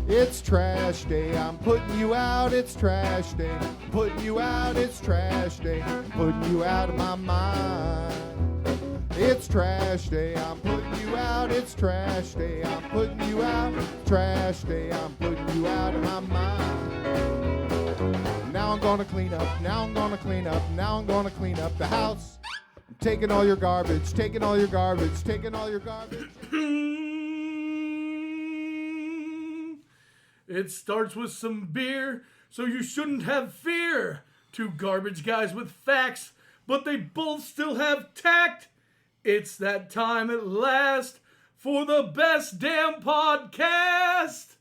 It's trash day, I'm putting you out, it's trash day. Putting you out, it's trash day. Putting you out of my mind. It's trash day, I'm putting you out, it's trash day. I'm putting you out, trash day. I'm putting you out of my mind. Now I'm gonna clean up, now I'm gonna clean up, now I'm gonna clean up the house. I'm taking all your garbage, taking all your garbage, taking all your garbage. It starts with some beer, so you shouldn't have fear. Two garbage guys with facts, but they both still have tact. It's that time at last for the best damn podcast.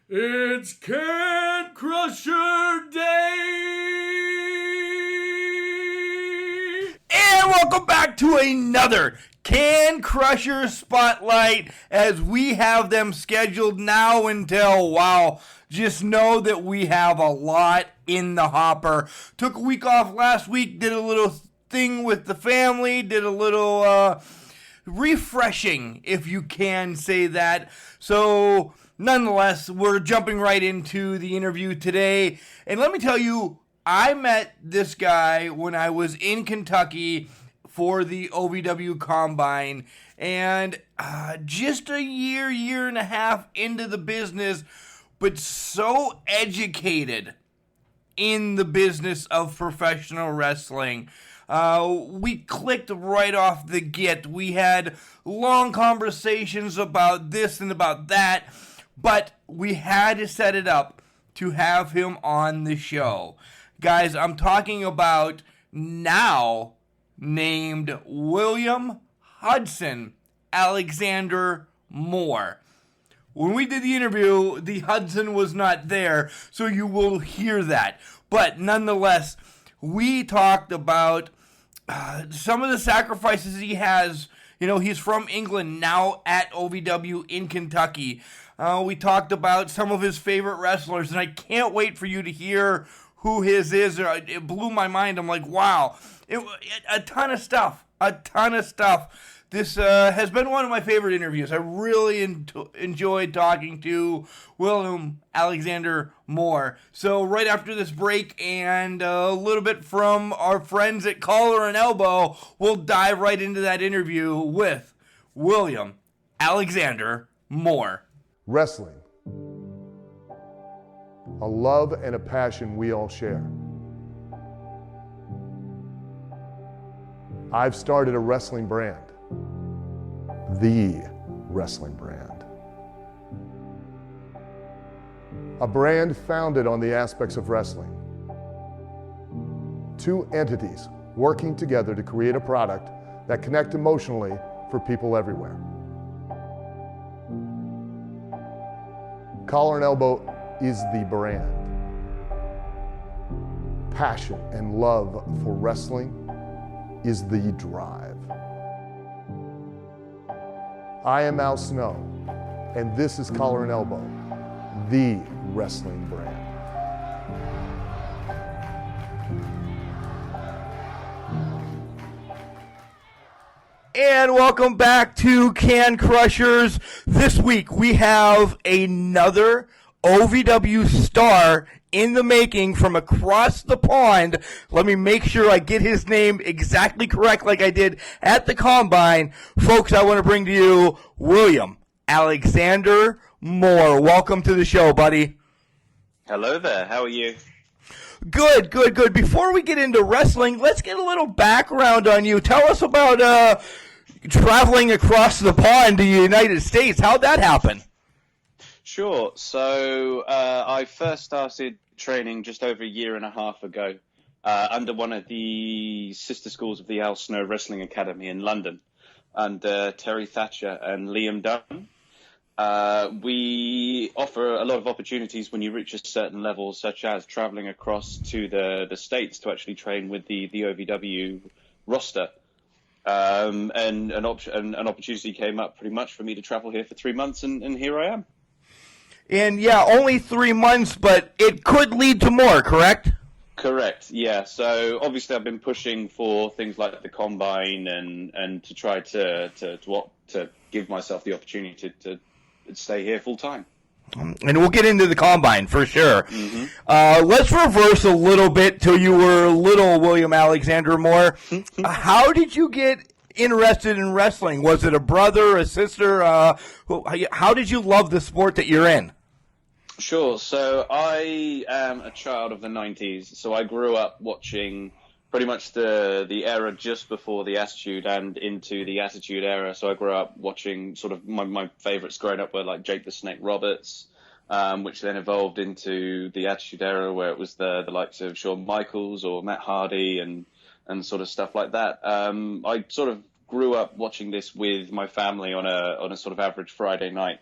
It's Can Crusher Day! And welcome back to another Can Crusher Spotlight, as we have them scheduled now until, wow, just know that we have a lot in the hopper. Took a week off last week, did a little thing with the family, did a little refreshing, if you can say that. So, nonetheless, we're jumping right into the interview today. And let me tell you, I met this guy when I was in Kentucky for the OVW Combine, and just a year and a half into the business, but so educated in the business of professional wrestling. We clicked right off the get. We had long conversations about this and about that, but we had to set it up to have him on the show. Guys, I'm talking about now named William Hudson Alexander Moore. When we did the interview, the Hudson was not there, so you will hear that. But nonetheless, we talked about some of the sacrifices he has. You know, he's from England, now at OVW in Kentucky. We talked about some of his favorite wrestlers, and I can't wait for you to hear who his is. It blew my mind. I'm like, wow. A ton of stuff. This has been one of my favorite interviews. I really enjoyed talking to William Alexander Moore. So right after this break and a little bit from our friends at Collar and Elbow, we'll dive right into that interview with William Alexander Moore. Wrestling. A love and a passion we all share. I've started a wrestling brand. The wrestling brand. A brand founded on the aspects of wrestling. Two entities working together to create a product that connect emotionally for people everywhere. Collar and Elbow is the brand. Passion and love for wrestling is the drive. I am Al Snow, and this is Collar and Elbow, the wrestling brand. And welcome back to Can Crushers. This week we have another OVW star in the making from across the pond. Let me make sure I get his name exactly correct like I did at the Combine. Folks, I want to bring to you William Alexander Moore. Welcome to the show, buddy. Hello there. How are you? Good. Before we get into wrestling, let's get a little background on you. Tell us about traveling across the pond to the United States. How'd that happen? Sure. So I first started training just over a year and a half ago under one of the sister schools of the Al Snow Wrestling Academy in London, under Terry Thatcher and Liam Dunn. We offer a lot of opportunities when you reach a certain level, such as traveling across to the States to actually train with the OVW roster. And an opportunity came up pretty much for me to travel here for 3 months, and here I am. And yeah, only 3 months, but it could lead to more, correct? Correct, yeah. So obviously I've been pushing for things like the Combine and to try to give myself the opportunity to stay here full time. And we'll get into the combine for sure. Let's reverse a little bit till you were little, William Alexander Moore. How did you get interested in wrestling? Was it a brother, a sister? How did you love the sport that you're in? Sure. So I am a child of the 90s. So I grew up watching pretty much the era just before the Attitude and into the Attitude era. So I grew up watching sort of my favorites growing up were like Jake the Snake Roberts, which then evolved into the Attitude era where it was the likes of Shawn Michaels or Matt Hardy and sort of stuff like that. I sort of grew up watching this with my family on a sort of average Friday night.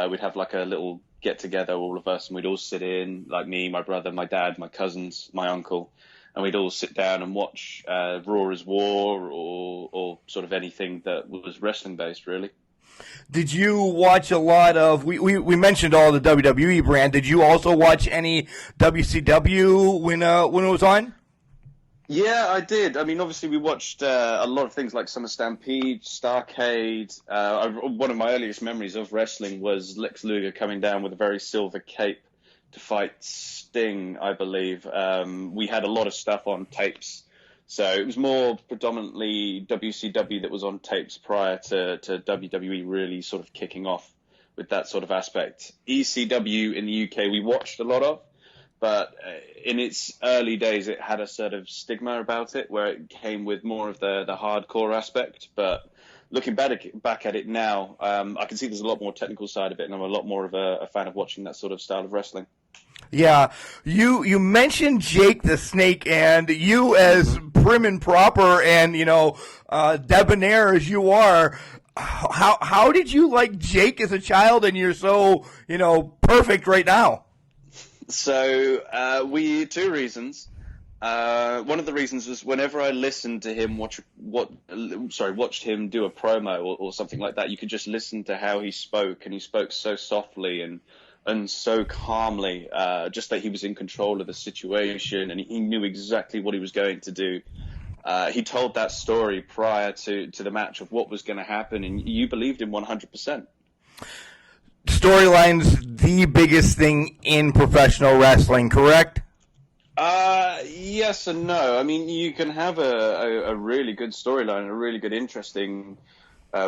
We'd have like a little get together, all of us, and we'd all sit in, like me, my brother, my dad, my cousins, my uncle, and we'd all sit down and watch Raw is War or sort of anything that was wrestling based, really. Did you watch a lot of, we mentioned all the WWE brand, did you also watch any WCW when it was on? Yeah, I did. I mean, obviously we watched a lot of things like Summer Stampede, Starrcade. One of my earliest memories of wrestling was Lex Luger coming down with a very silver cape to fight Sting, I believe. We had a lot of stuff on tapes. So it was more predominantly WCW that was on tapes prior to WWE really sort of kicking off with that sort of aspect. ECW in the UK we watched a lot of, but in its early days it had a sort of stigma about it where it came with more of the hardcore aspect. But looking back at it now, I can see there's a lot more technical side of it, and I'm a lot more of a fan of watching that sort of style of wrestling. Yeah, you mentioned Jake the Snake, and you as prim and proper and debonair as you are, how did you like Jake as a child, and you're so perfect right now? So two reasons. One of the reasons was whenever I listened to him watched him do a promo or something like that, you could just listen to how he spoke, and he spoke so softly and so calmly, just that he was in control of the situation and he knew exactly what he was going to do. He told that story prior to the match of what was going to happen, and you believed him 100%. Storyline's the biggest thing in professional wrestling, correct? Yes and no. I mean, you can have a really good storyline, a really good interesting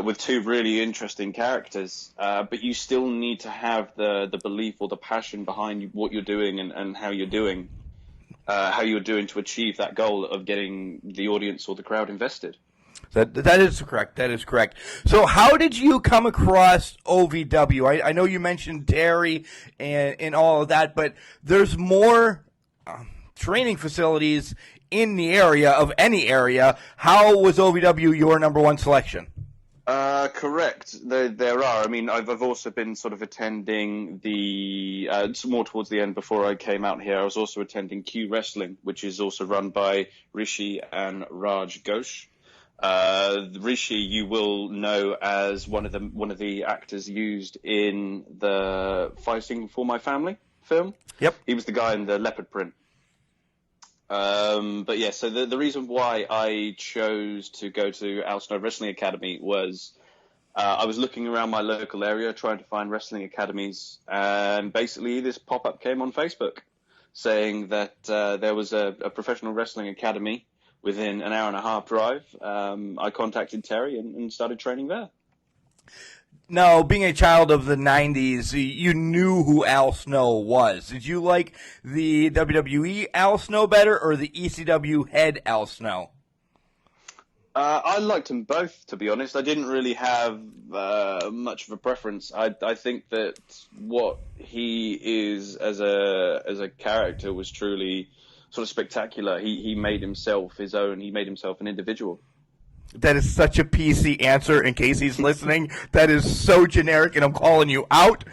with two really interesting characters, but you still need to have the belief or the passion behind what you're doing and how you're doing to achieve that goal of getting the audience or the crowd invested. That is correct. That is correct. So how did you come across OVW? I know you mentioned Terry and all of that, but there's more training facilities in the area of any area. How was OVW your number one selection? Correct. There are. I mean, I've also been sort of attending more towards the end before I came out here. I was also attending Q Wrestling, which is also run by Rishi and Raj Ghosh. Rishi, you will know as one of the actors used in the Fighting for My Family film. Yep. He was the guy in the leopard print. But yeah, so the reason why I chose to go to Al Snow Wrestling Academy was I was looking around my local area trying to find wrestling academies, and basically this pop-up came on Facebook saying that there was a professional wrestling academy within an hour and a half drive. I contacted Terry and started training there. Now, being a child of the 90s, you knew who Al Snow was. Did you like the WWE Al Snow better or the ECW head Al Snow? I liked them both, to be honest. I didn't really have much of a preference. I think that what he is as a character was truly sort of spectacular. He made himself his own. He made himself an individual. That is such a PC answer in case he's listening. That is so generic, and I'm calling you out.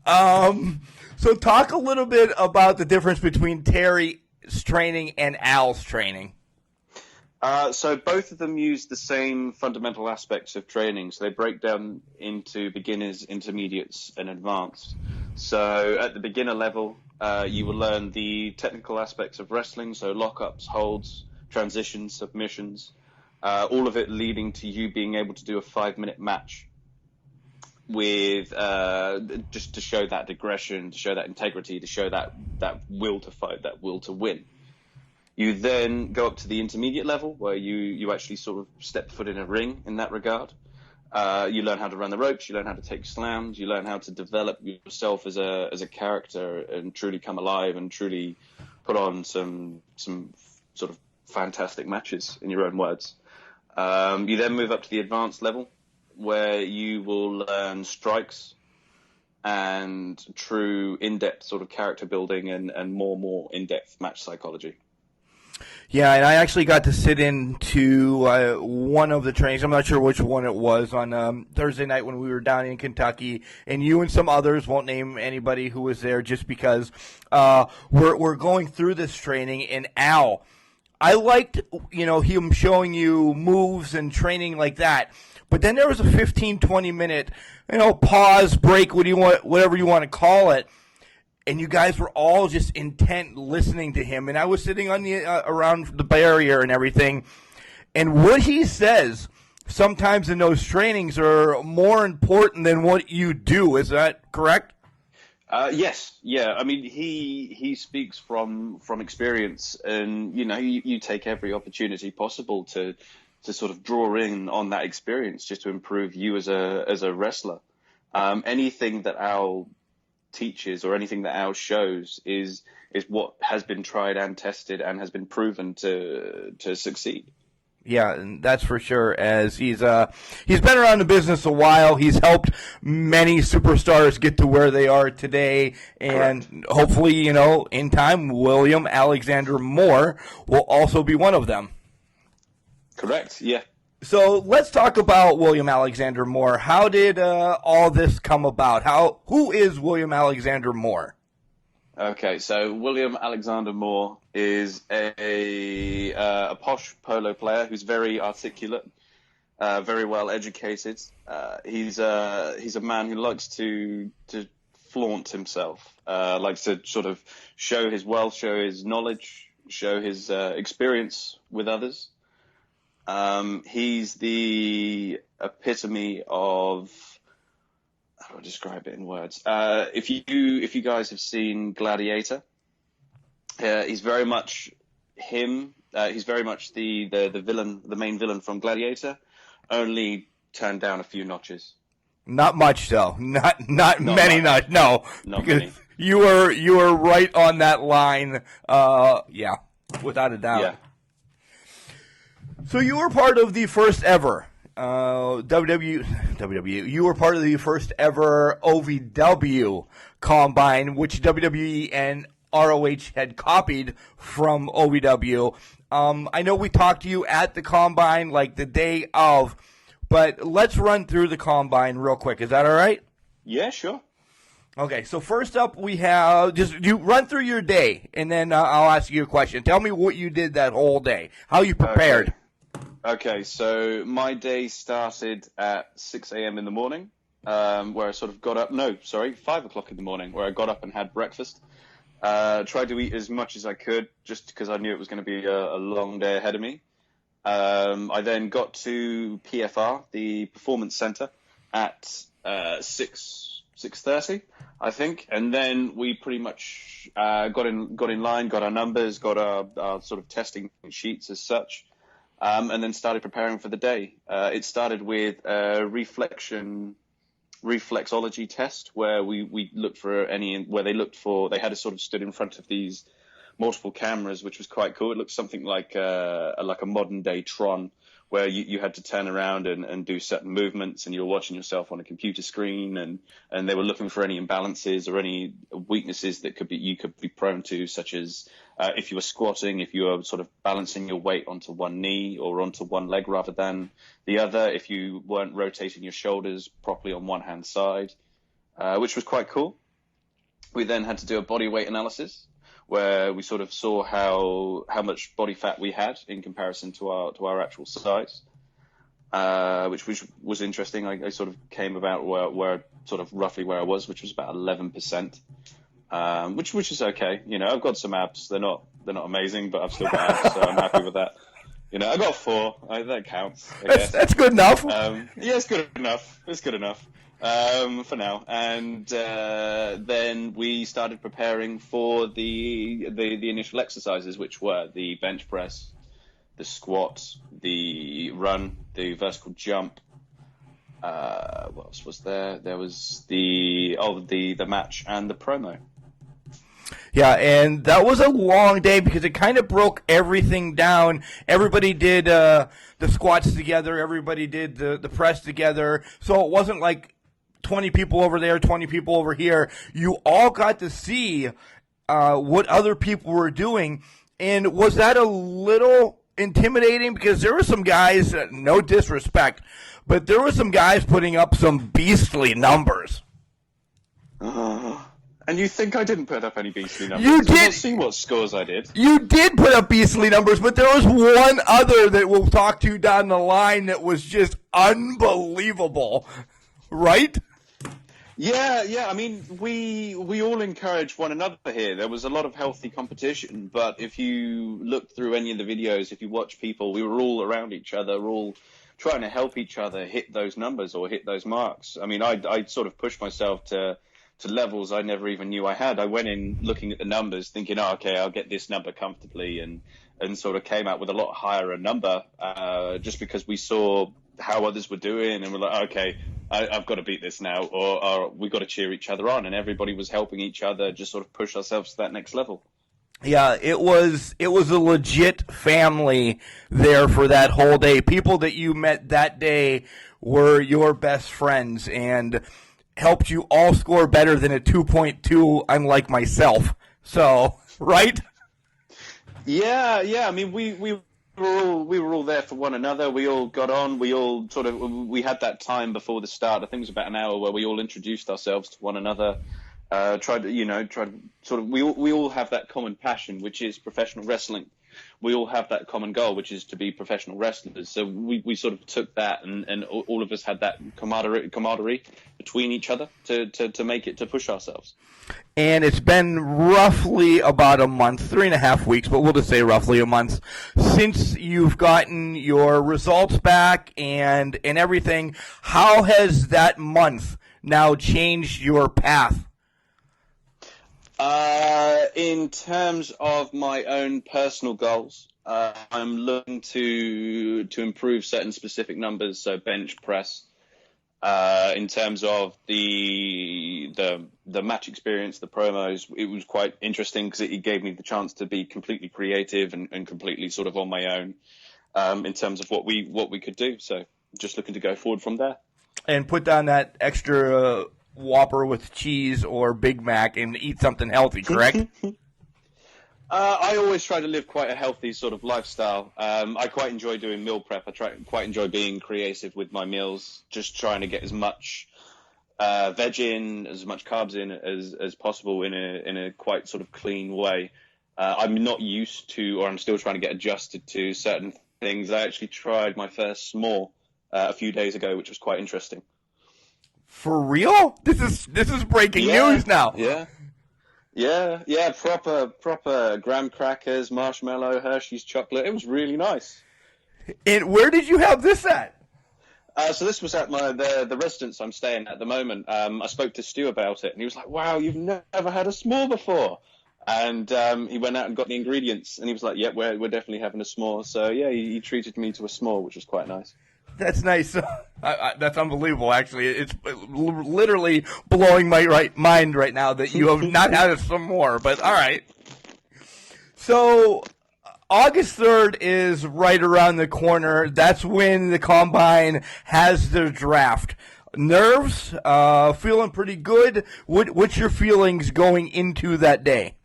So talk a little bit about the difference between Terry's training and Al's training. So both of them use the same fundamental aspects of training. So they break down into beginners, intermediates, and advanced. So at the beginner level, you will learn the technical aspects of wrestling, so lockups, holds, transitions, submissions, all of it leading to you being able to do a 5-minute match. with just to show that aggression, to show that integrity, to show that will to fight, that will to win. You then go up to the intermediate level where you actually sort of step foot in a ring in that regard. You learn how to run the ropes, you learn how to take slams, you learn how to develop yourself as a character and truly come alive and truly put on some sort of fantastic matches, in your own words. You then move up to the advanced level where you will learn strikes and true in-depth sort of character building and more in-depth match psychology. Yeah, and I actually got to sit into one of the trainings. I'm not sure which one it was on Thursday night when we were down in Kentucky, and you and some others, won't name anybody who was there, just because we're going through this training. And Al, I liked him showing you moves and training like that. But then there was a 15, 20-minute, pause, break, whatever you want to call it. And you guys were all just intent listening to him. And I was sitting on the around the barrier and everything. And what he says sometimes in those trainings are more important than what you do. Is that correct? Yes. Yeah. I mean, he speaks from experience, and you take every opportunity possible to sort of draw in on that experience just to improve you as a wrestler. Anything that Al teaches or anything that Al shows is what has been tried and tested and has been proven to succeed. Yeah, and that's for sure. As he's been around the business a while, he's helped many superstars get to where they are today, and Correct. Hopefully, in time, William Alexander Moore will also be one of them. Correct. Yeah. So let's talk about William Alexander Moore. How did all this come about? Who is William Alexander Moore? Okay, so William Alexander Moore is a posh polo player who's very articulate, very well educated. He's a man who likes to flaunt himself, likes to sort of show his wealth, show his knowledge, show his experience with others. He's the epitome of, how do I describe it in words? If you guys have seen Gladiator, he's very much him. He's very much the villain, the main villain from Gladiator, only turned down a few notches. Not much, though. Not many. Much. No, Not because many. you were right on that line. Yeah, without a doubt. Yeah. So you were part of the first ever WWE. You were part of the first ever OVW Combine, which WWE and ROH had copied from OVW. I know we talked to you at the Combine, like the day of, but let's run through the Combine real quick. Is that all right? Yeah, sure. Okay, so first up we have, just you run through your day, and then I'll ask you a question. Tell me what you did that whole day, how you prepared. Okay, so my day started at 6 a.m. in the morning, where I sort of got up, 5 o'clock in the morning, where I got up and had breakfast. Tried to eat as much as I could, just because I knew it was going to be a long day ahead of me. I then got to PFR, the Performance Center, at 6:30, I think, and then we pretty much got in line, got our numbers, got our sort of testing sheets as such. And then started preparing for the day. It started with a reflexology test where we looked for they had a sort of stood in front of these multiple cameras, which was quite cool. It looked something like a modern day Tron, where you had to turn around and do certain movements, and you were watching yourself on a computer screen, and they were looking for any imbalances or any weaknesses that you could be prone to, such as if you were squatting, if you were sort of balancing your weight onto one knee or onto one leg rather than the other, if you weren't rotating your shoulders properly on one hand side, which was quite cool. We then had to do a body weight analysis, where we sort of saw how much body fat we had in comparison to our actual size, which was interesting. I sort of came about where sort of roughly where I was, which was about 11%, which is okay. I've got some abs. They're not amazing, but I've still got abs, so I'm happy with that. I got 4. That counts. I guess. That's good enough. Yeah, it's good enough. It's good enough. for now. And then we started preparing for the initial exercises, which were the bench press, the squat, the run, the vertical jump. What else was there? There was the match and the promo. Yeah, and that was a long day because it kind of broke everything down. Everybody did the squats together. Everybody did the press together. So it wasn't like 20 people over there, 20 people over here. You all got to see what other people were doing. And was that a little intimidating? Because there were some guys, no disrespect, but there were some guys putting up some beastly numbers. And you think I didn't put up any beastly numbers? You did. See what scores I did. You did put up beastly numbers, but there was one other that we'll talk to down the line that was just unbelievable, right? Yeah. I mean, we all encourage one another here. There was a lot of healthy competition, but if you look through any of the videos, if you watch people, we were all around each other, we're all trying to help each other hit those numbers or hit those marks. I mean, I sort of pushed myself to levels I never even knew I had. I went in looking at the numbers, thinking, oh, okay, I'll get this number comfortably, and sort of came out with a lot higher a number just because we saw how others were doing, and we're like, okay, I've got to beat this now, or we've got to cheer each other on, and everybody was helping each other just sort of push ourselves to that next level. Yeah, it was a legit family there for that whole day. People that you met that day were your best friends, and helped you all score better than a 2.2, unlike myself. So, right? Yeah. I mean, we were all there for one another. We all got on. We all we had that time before the start. I think it was about an hour where we all introduced ourselves to one another. We all have that common passion, which is professional wrestling. We all have that common goal, which is to be professional wrestlers. So we sort of took that, and all of us had that camaraderie between each other to make it, to push ourselves. And it's been roughly about a month, 3.5 weeks, but we'll just say roughly a month, since you've gotten your results back and everything. How has that month now changed your path? In terms of my own personal goals, I'm looking to improve certain specific numbers, so bench press. In terms of the match experience, the promos, it was quite interesting because it gave me the chance to be completely creative and completely sort of on my own in terms of what we could do. So just looking to go forward from there. And put down that extra Whopper with cheese or Big Mac and eat something healthy, correct? I always try to live quite a healthy sort of lifestyle. I quite enjoy doing meal prep. Quite enjoy being creative with my meals, just trying to get as much veg in, as much carbs in as possible in a quite sort of clean way. I'm not used to, or I'm still trying to get adjusted to certain things. I actually tried my first s'more a few days ago, which was quite interesting. For real? This is breaking news now. Yeah. Proper graham crackers, marshmallow, Hershey's chocolate. It was really nice. And where did you have this at? So this was at the residence I'm staying at the moment. I spoke to Stu about it, and he was like, "Wow, you've never had a s'more before." And he went out and got the ingredients, and he was like, "Yeah, we're definitely having a s'more." So yeah, he treated me to a s'more, which was quite nice. That's nice. That's unbelievable, actually. It's literally blowing my mind right now that you have not had some more, but all right. So August 3rd is right around the corner. That's when the Combine has their draft. Nerves? Feeling pretty good? What's your feelings going into that day?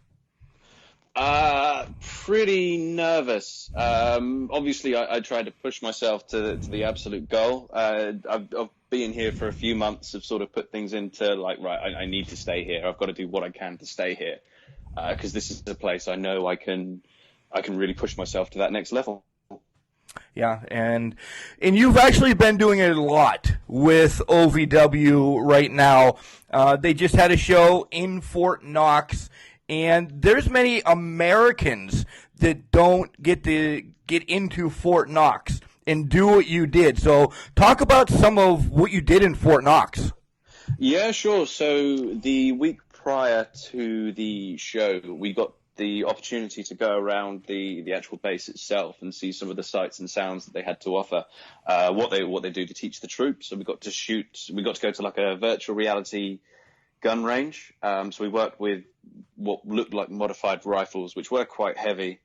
Pretty nervous. Obviously, I tried to push myself to the absolute goal. I've been here for a few months. Have sort of put things into like, right, I need to stay here. I've got to do what I can to stay here because this is a place I know I can really push myself to that next level. Yeah, and you've actually been doing it a lot with OVW right now. They just had a show in Fort Knox. And there's many Americans that don't get into Fort Knox and do what you did. So talk about some of what you did in Fort Knox. Yeah, sure. So the week prior to the show, we got the opportunity to go around the actual base itself and see some of the sights and sounds that they had to offer, what they do to teach the troops. So we got to go to like a virtual reality gun range. So we worked with what looked like modified rifles, which were quite heavy,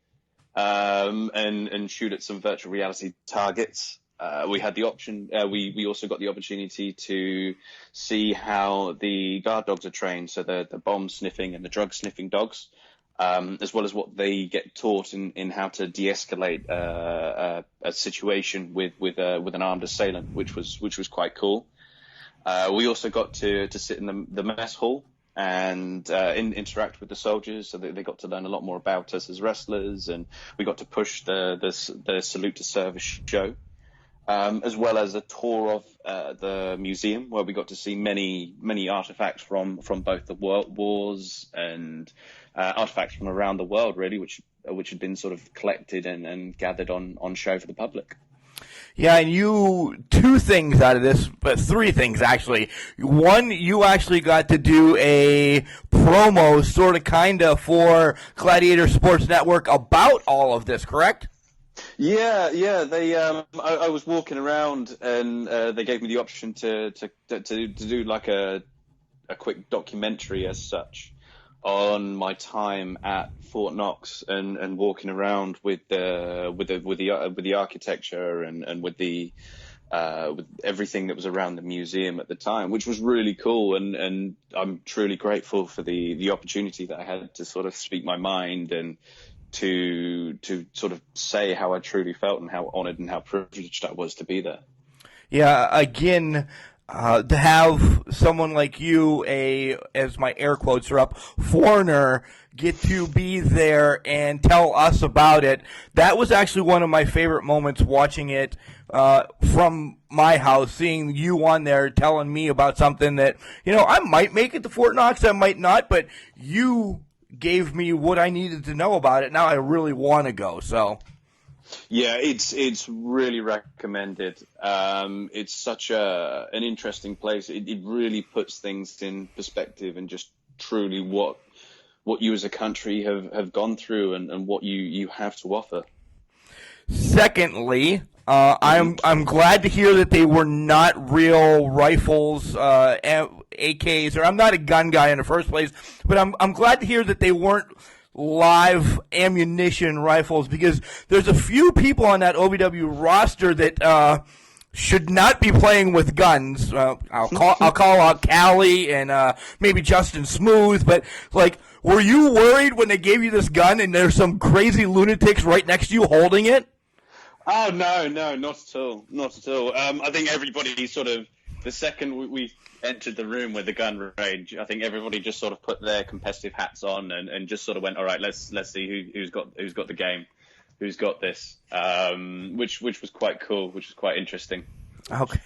and shoot at some virtual reality targets. We had the option. We also got the opportunity to see how the guard dogs are trained, so the bomb sniffing and the drug sniffing dogs, as well as what they get taught in how to de-escalate a situation with an armed assailant, which was quite cool. We also got to sit in the mess hall and interact with the soldiers, so they got to learn a lot more about us as wrestlers, and we got to push the salute to service show. As well as a tour of the museum, where we got to see many artifacts from both the world wars and artifacts from around the world, really, which had been sort of collected and gathered on show for the public. Yeah, and two things out of this, but three things actually. One, you actually got to do a promo, sort of, kind of, for Gladiator Sports Network about all of this, correct? Yeah. They, I was walking around, and they gave me the option to do like a quick documentary as such on my time at Fort Knox and walking around with the architecture and with everything that was around the museum at the time, which was really cool. And I'm truly grateful for the opportunity that I had to sort of speak my mind and to sort of say how I truly felt and how honored and how privileged I was to be there. Yeah, again, to have someone like you, as my air quotes are up, foreigner, get to be there and tell us about it. That was actually one of my favorite moments watching it from my house, seeing you on there telling me about something that, I might make it to Fort Knox, I might not, but you gave me what I needed to know about it. Now I really want to go. So, yeah, it's really recommended. It's such an interesting place. It really puts things in perspective and just truly what you as a country have gone through and what you have to offer. Secondly, I'm glad to hear that they were not real rifles, AKs, or I'm not a gun guy in the first place, but I'm glad to hear that they weren't live ammunition rifles, because there's a few people on that OVW roster that should not be playing with guns. I'll call out Callie and maybe Justin Smooth, but were you worried when they gave you this gun and there's some crazy lunatics right next to you holding it? Oh, no, not at all. Not at all. I think everybody sort of, the second we entered the room with the gun range, I think everybody just sort of put their competitive hats on and just sort of went, all right, let's see who's got the game, who's got this, which was quite cool, which was quite interesting. Okay.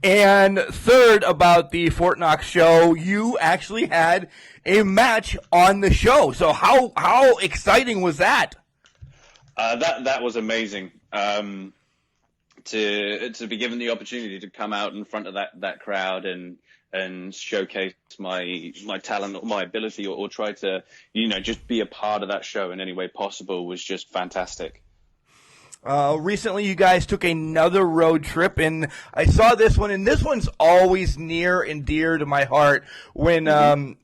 And third, about the Fort Knox show, you actually had a match on the show. So how exciting was that? That was amazing. To be given the opportunity to come out in front of that crowd and showcase my talent or my ability or try to just be a part of that show in any way possible was just fantastic. Recently you guys took another road trip, and I saw this one, and this one's always near and dear to my heart when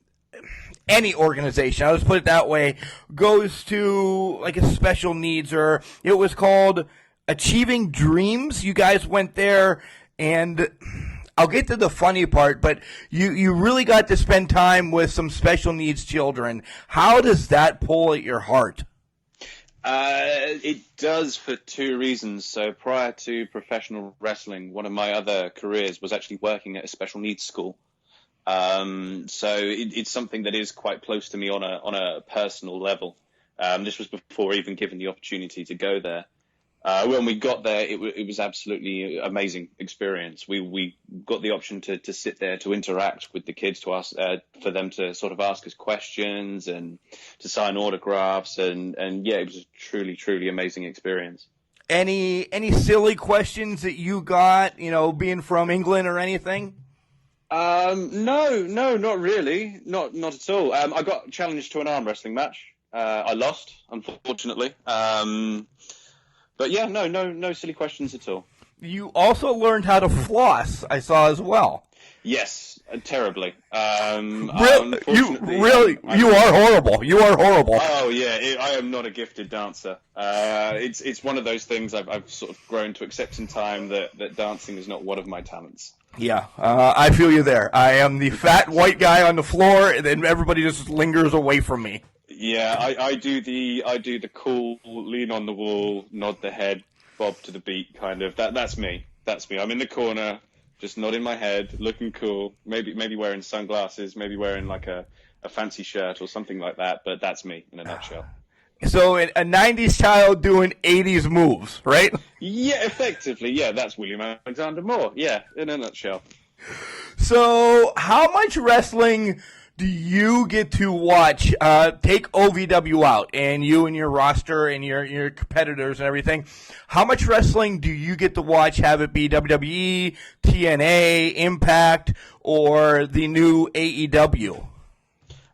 any organization, I'll just put it that way, goes to like a special needs, or it was called Achieving Dreams. You guys went there, and I'll get to the funny part, but you really got to spend time with some special needs children. How does that pull at your heart? It does for two reasons. So prior to professional wrestling, one of my other careers was actually working at a special needs school. So it's something that is quite close to me on a personal level. This was before even given the opportunity to go there. When we got there, it was absolutely amazing experience. We got the option to sit there, to interact with the kids, to ask for them to sort of ask us questions and to sign autographs, and yeah, it was a truly amazing experience. Any silly questions that you got, being from England or anything? No, not really. Not at all. I got challenged to an arm wrestling match. I lost, unfortunately. But yeah, no silly questions at all. You also learned how to floss, I saw as well. Yes, terribly. You are horrible. You are horrible. Oh yeah, I am not a gifted dancer. It's one of those things I've sort of grown to accept in time that dancing is not one of my talents. Yeah, I feel you there. I am the fat white guy on the floor, and then everybody just lingers away from me. Yeah, I do the cool lean on the wall, nod the head, bob to the beat kind of. That's me. I'm in the corner, just nodding my head, looking cool. Maybe wearing sunglasses, maybe wearing like a fancy shirt or something like that. But that's me in a nutshell. So a 90s child doing 80s moves, right? Yeah, effectively. Yeah, that's William Alexander Moore. Yeah, in a nutshell. So how much wrestling do you get to watch? Take OVW out, and you and your roster and your competitors and everything. How much wrestling do you get to watch? Have it be WWE, TNA, Impact, or the new AEW?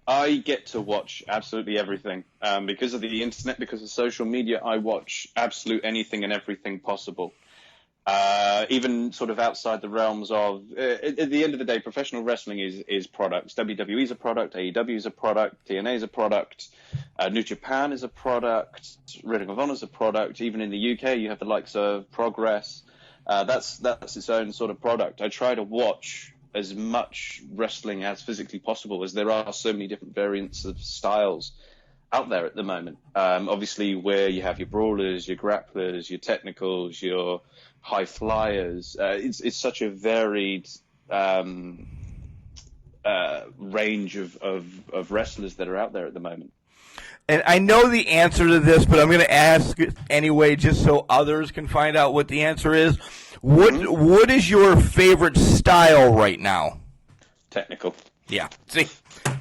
I get to watch absolutely everything. Because of the internet, because of social media, I watch absolute anything and everything possible. Even sort of outside the realms of, at the end of the day, professional wrestling is products. WWE is a product, AEW is a product, TNA is a product, New Japan is a product, Ring of Honor is a product. Even in the UK, you have the likes of Progress. That's its own sort of product. I try to watch as much wrestling as physically possible, as there are so many different variants of styles out there at the moment. Obviously, where you have your brawlers, your grapplers, your technicals, your high flyers. It's such a varied range of wrestlers that are out there at the moment. And I know the answer to this, but I'm going to ask it anyway, just so others can find out what the answer is. What is your favorite style right now? Technical. Yeah. See?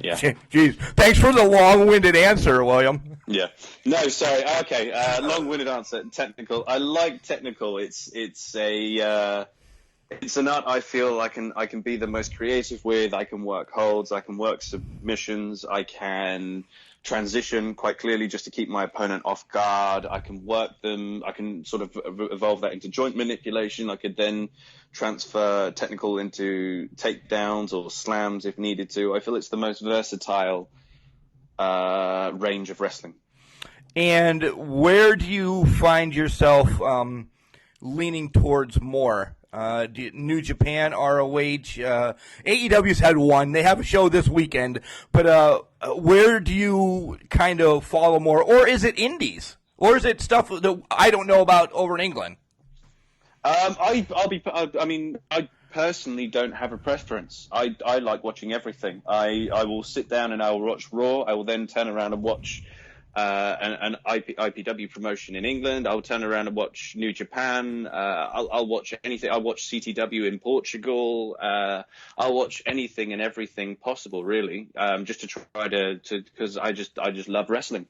Yeah. Jeez. Thanks for the long-winded answer, William. Yeah. No, sorry. Okay. Long-winded answer. Technical. I like technical. It's an art I feel I can be the most creative with. I can work holds. I can work submissions. I can transition quite clearly just to keep my opponent off guard. I can work them. I can sort of evolve that into joint manipulation. I could then transfer technical into takedowns or slams if needed to. I feel it's the most versatile range of wrestling. And where do you find yourself leaning towards more? New Japan, ROH, AEW's had one. They have a show this weekend, but where do you kind of follow more? Or is it indies? Or is it stuff that I don't know about over in England? I personally don't have a preference. I like watching everything. I will sit down and I will watch Raw. I will then turn around and watch an IPW promotion in England. I'll turn around and watch New Japan. I'll watch anything. I'll watch CTW in Portugal. I'll watch anything and everything possible, really, just to try to because I just love wrestling.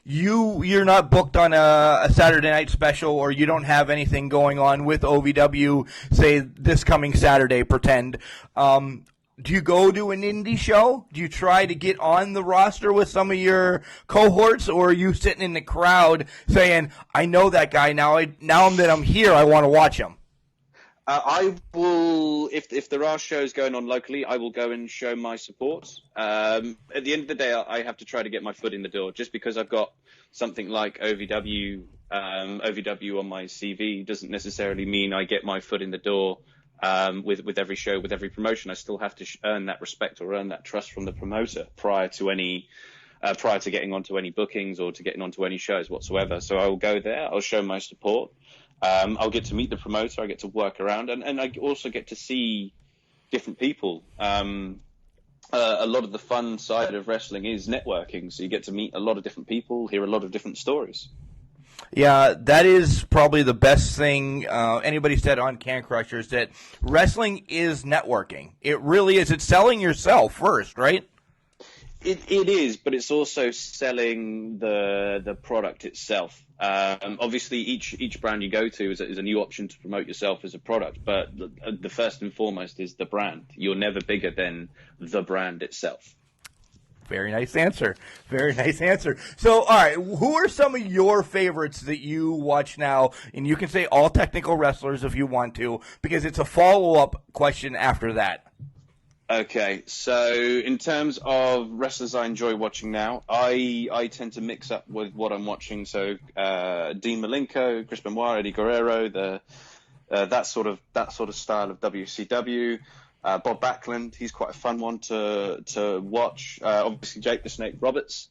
You're not booked on a Saturday night special, or you don't have anything going on with OVW, say, this coming Saturday, pretend. Do you go to an indie show? Do you try to get on the roster with some of your cohorts, or are you sitting in the crowd saying, I know that guy now that I'm here, I want to watch him? I will, if there are shows going on locally, I will go and show my support. At the end of the day, I have to try to get my foot in the door. Just because I've got something like OVW on my CV doesn't necessarily mean I get my foot in the door with every show, with every promotion. I still have to earn that respect or earn that trust from the promoter prior to getting onto any bookings or to getting onto any shows whatsoever. So I will go there. I'll show my support. I'll get to meet the promoter. I get to work around, and I also get to see different people. A lot of the fun side of wrestling is networking, so you get to meet a lot of different people, hear a lot of different stories. Yeah, that is probably the best thing anybody said on Can Crushers, that wrestling is networking. It really is. It's selling yourself first, right? It is, but it's also selling the product itself. Obviously, each brand you go to is a new option to promote yourself as a product, but the first and foremost is the brand. You're never bigger than the brand itself. Very nice answer. Very nice answer. So, all right, who are some of your favorites that you watch now? And you can say all technical wrestlers if you want to, because it's a follow-up question after that. Okay, so in terms of wrestlers I enjoy watching now, I tend to mix up with what I'm watching. So Dean Malenko, Chris Benoit, Eddie Guerrero, that sort of style of WCW. Bob Backlund, he's quite a fun one to watch. Obviously, Jake the Snake Roberts.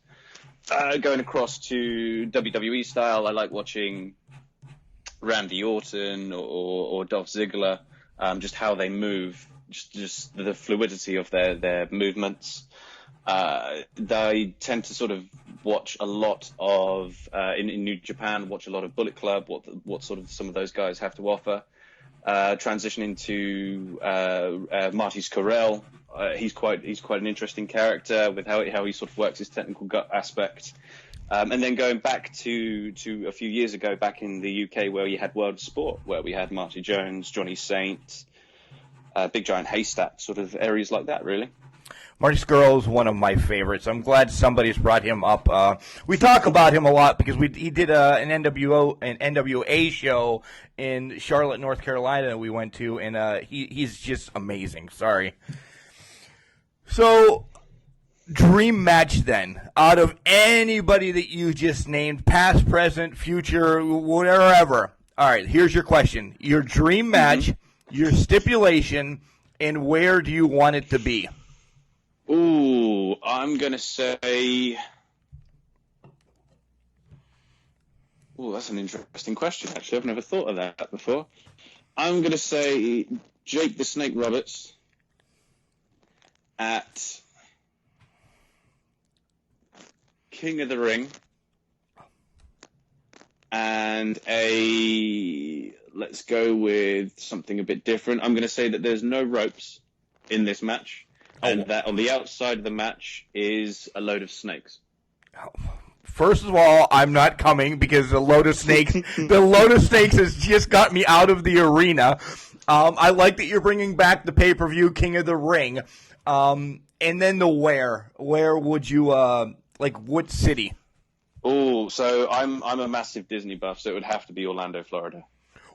Going across to WWE style, I like watching Randy Orton or Dolph Ziggler, just how they move, just the fluidity of their movements. They tend to sort of watch a lot of, in New Japan, watch a lot of Bullet Club, what sort of some of those guys have to offer. Transitioning to Marty Scurll, he's quite an interesting character with how he sort of works his technical gut aspect, and then going back to a few years ago, back in the UK, where you had World of Sport, where we had Marty Jones, Johnny Saint, Big Giant Haystack, sort of areas like that, really. Marty Scurll is one of my favorites. I'm glad somebody's brought him up. We talk about him a lot because he did an NWA show in Charlotte, North Carolina that we went to, and he's just amazing. Sorry. So, dream match then, out of anybody that you just named, past, present, future, whatever. All right, here's your question. Your dream match, your stipulation, and where do you want it to be? Ooh, I'm going to say... Ooh, that's an interesting question, actually. I've never thought of that before. I'm going to say Jake the Snake Roberts at King of the Ring, and let's go with something a bit different. I'm going to say that there's no ropes in this match. And that on the outside of the match is a load of snakes. First of all, I'm not coming because the load of snakes has just got me out of the arena. I like that you're bringing back the pay-per-view King of the Ring. And then the where. Where would you, what city? Oh, so I'm a massive Disney buff, so it would have to be Orlando, Florida.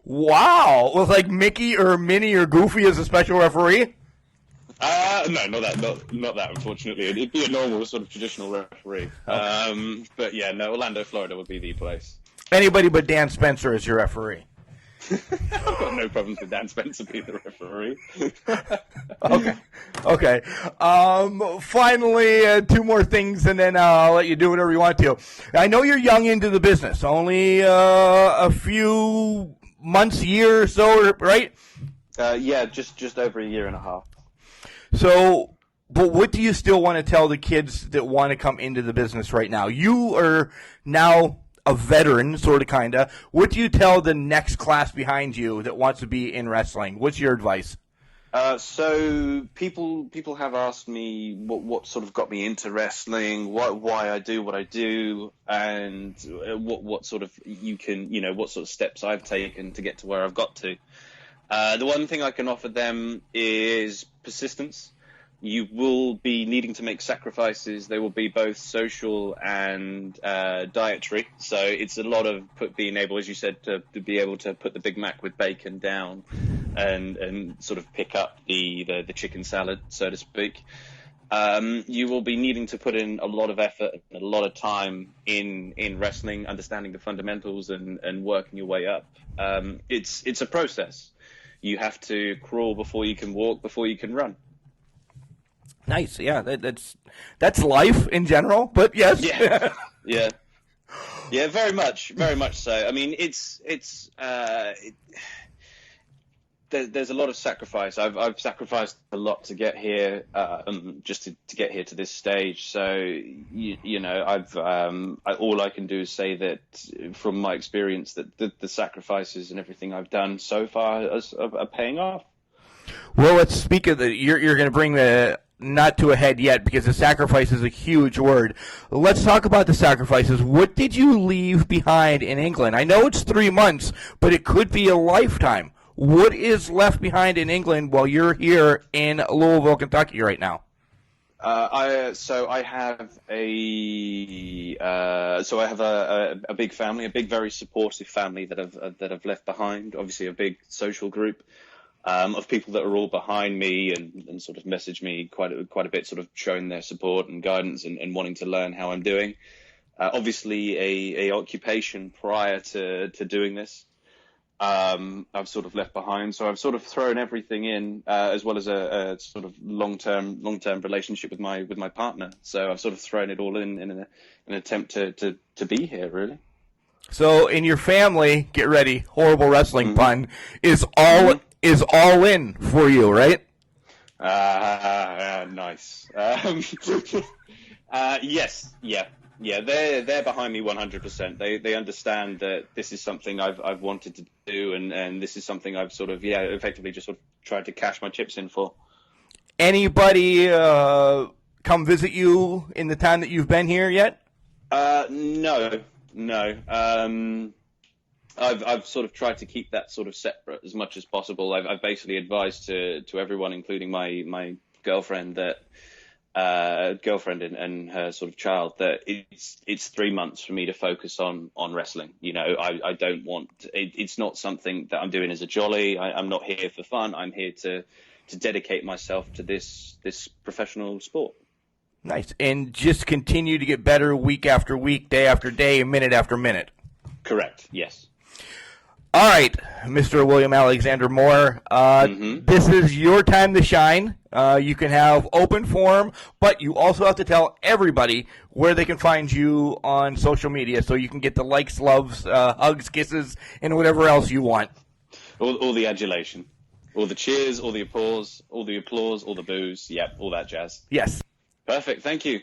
Wow. With like Mickey or Minnie or Goofy as a special referee? No, not that. Unfortunately, it'd be a normal sort of traditional referee. Okay. But yeah, no, Orlando, Florida would be the place. Anybody but Dan Spencer is your referee. I've got no problems with Dan Spencer being the referee. Okay. Finally, two more things, and then I'll let you do whatever you want to. I know you're young into the business, only a few months, year or so, right? Yeah, just over a year and a half. So, but what do you still want to tell the kids that want to come into the business right now? You are now a veteran, sort of, kind of. What do you tell the next class behind you that wants to be in wrestling? What's your advice? So people have asked me what sort of got me into wrestling, why I do what I do, and what sort of what sort of steps I've taken to get to where I've got to. The one thing I can offer them is persistence. You will be needing to make sacrifices. They will be both social and dietary. So it's a lot of being able, as you said, to be able to put the Big Mac with bacon down and sort of pick up the chicken salad, so to speak. You will be needing to put in a lot of effort and a lot of time in wrestling, understanding the fundamentals and working your way up. It's a process. You have to crawl before you can walk, before you can run. Nice, yeah. That's life in general, but yes. Yeah, very much so. I mean, there's a lot of sacrifice. I've sacrificed a lot to get here, just to get here to this stage. So all I can do is say that from my experience that the sacrifices and everything I've done so far are paying off. Well, let's speak of you're going to bring not to a head yet because the sacrifice is a huge word. Let's talk about the sacrifices. What did you leave behind in England? I know it's 3 months, but it could be a lifetime. What is left behind in England while you're here in Louisville, Kentucky right now? I have a big family, a big, very supportive family that I've left behind. Obviously, a big social group of people that are all behind me and sort of message me quite a bit, sort of showing their support and guidance and wanting to learn how I'm doing. Obviously, a occupation prior to doing this. I've sort of left behind, so I've sort of thrown everything in, as well as a sort of long-term relationship with my partner. So I've sort of thrown it all in an attempt to be here, really. So in your family, get ready, horrible wrestling pun, is all in for you, right? Nice. Yes, yeah. Yeah, they're behind me 100%. They understand that this is something I've wanted to do, and this is something I've sort of effectively just sort of tried to cash my chips in for. Anybody come visit you in the time that you've been here yet? No. I've sort of tried to keep that sort of separate as much as possible. I've basically advised to everyone, including my girlfriend, that. Girlfriend and her sort of child, that it's 3 months for me to focus on wrestling. You know, I don't want it's not something that I'm doing as a jolly. I'm not here for fun. I'm here to dedicate myself to this professional sport. Nice. And just continue to get better week after week, day after day, minute after minute. Correct. Yes. All right, Mr. William Alexander Moore, This is your time to shine. You can have open forum, but you also have to tell everybody where they can find you on social media so you can get the likes, loves, hugs, kisses, and whatever else you want. All the adulation, all the cheers, all the applause, all the boos, yep, all that jazz. Yes. Perfect, thank you.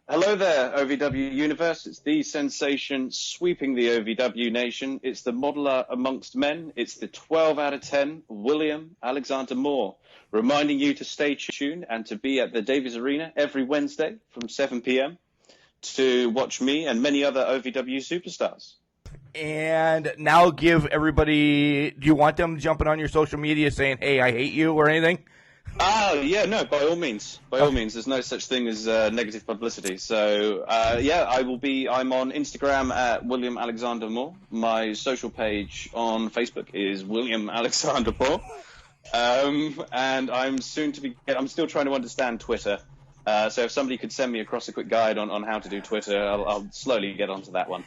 Hello there, OVW Universe. It's the sensation sweeping the OVW nation. It's the modeler amongst men. It's the 12 out of 10, William Alexander Moore, reminding you to stay tuned and to be at the Davies Arena every Wednesday from 7 p.m. to watch me and many other OVW superstars. And now give everybody, do you want them jumping on your social media saying, hey, I hate you or anything? Oh, yeah, no, by all means. By all means. There's no such thing as negative publicity. So, I'm on Instagram at William Alexander Moore. My social page on Facebook is William Alexander Moore. And I'm still trying to understand Twitter. So if somebody could send me across a quick guide on how to do Twitter, I'll slowly get onto that one.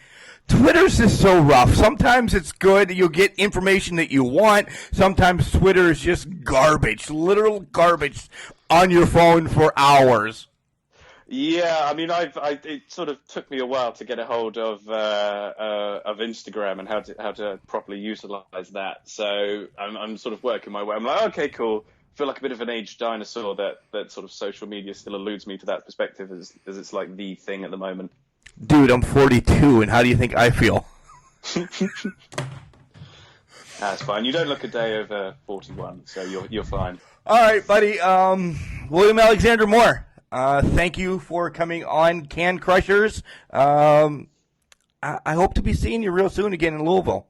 Twitter's just so rough. Sometimes it's good. You'll get information that you want. Sometimes Twitter is just garbage, literal garbage on your phone for hours. Yeah, I mean, it sort of took me a while to get a hold of Instagram and how to properly utilize that. So I'm sort of working my way. I'm like, okay, cool. I feel like a bit of an aged dinosaur that sort of social media still eludes me to that perspective as it's like the thing at the moment. Dude, I'm 42, and how do you think I feel? That's fine. You don't look a day over 41, so you're fine. All right, buddy. William Alexander Moore, thank you for coming on Can Crushers. I hope to be seeing you real soon again in Louisville.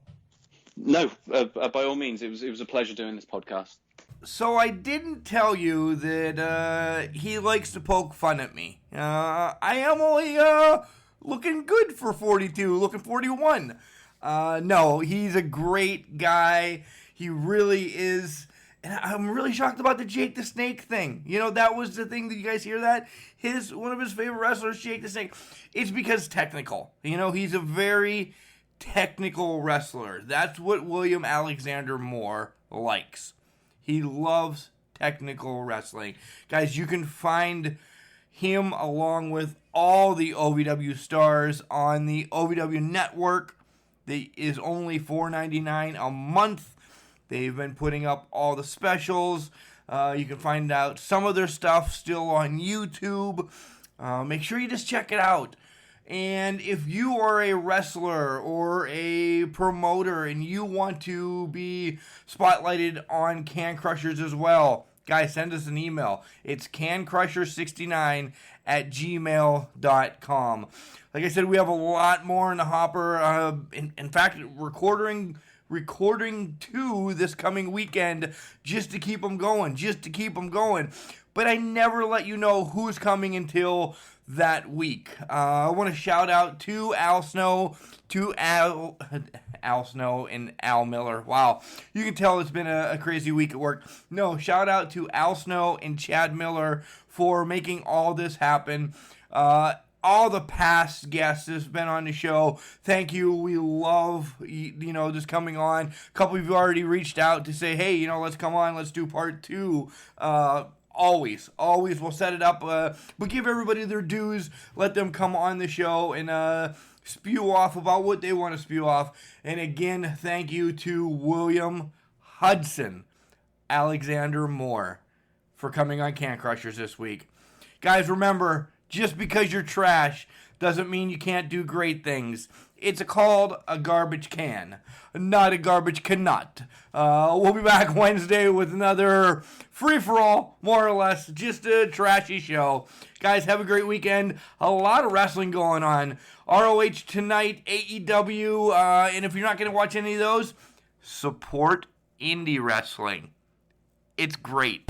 No, by all means. It was a pleasure doing this podcast. So I didn't tell you that he likes to poke fun at me. I am only looking good for 42, looking 41. No, he's a great guy. He really is. And I'm really shocked about the Jake the Snake thing. You know, that was the thing. Did you guys hear that? One of his favorite wrestlers, Jake the Snake. It's because technical. You know, he's a very technical wrestler. That's what William Alexander Moore likes. He loves technical wrestling. Guys, you can find him along with all the OVW stars on the OVW network. That is only $4.99 a month. They've been putting up all the specials. You can find out some of their stuff still on YouTube. Make sure you just check it out. And if you are a wrestler or a promoter and you want to be spotlighted on Can Crushers as well, guys, send us an email. It's cancrusher69@gmail.com. Like I said, we have a lot more in the hopper. In fact, recording 2 this coming weekend just to keep them going. But I never let you know who's coming until that week. I want to shout out to Al Snow, Al Snow and Al Miller. Wow, you can tell it's been a crazy week at work. No, shout out to Al Snow and Chad Miller for making all this happen. All the past guests that's been on the show, thank you. We love, just coming on. A couple of you already reached out to say, hey, let's come on, let's do part 2. Always we'll set it up. But give everybody their dues. Let them come on the show and spew off about what they want to spew off. And again, thank you to William Hudson Alexander Moore for coming on Can Crushers this week. Guys, remember, just because you're trash doesn't mean you can't do great things. It's called a garbage can, not a garbage cannot. We'll be back Wednesday with another free-for-all, more or less, just a trashy show. Guys, have a great weekend. A lot of wrestling going on. ROH tonight, AEW, and if you're not going to watch any of those, support indie wrestling. It's great.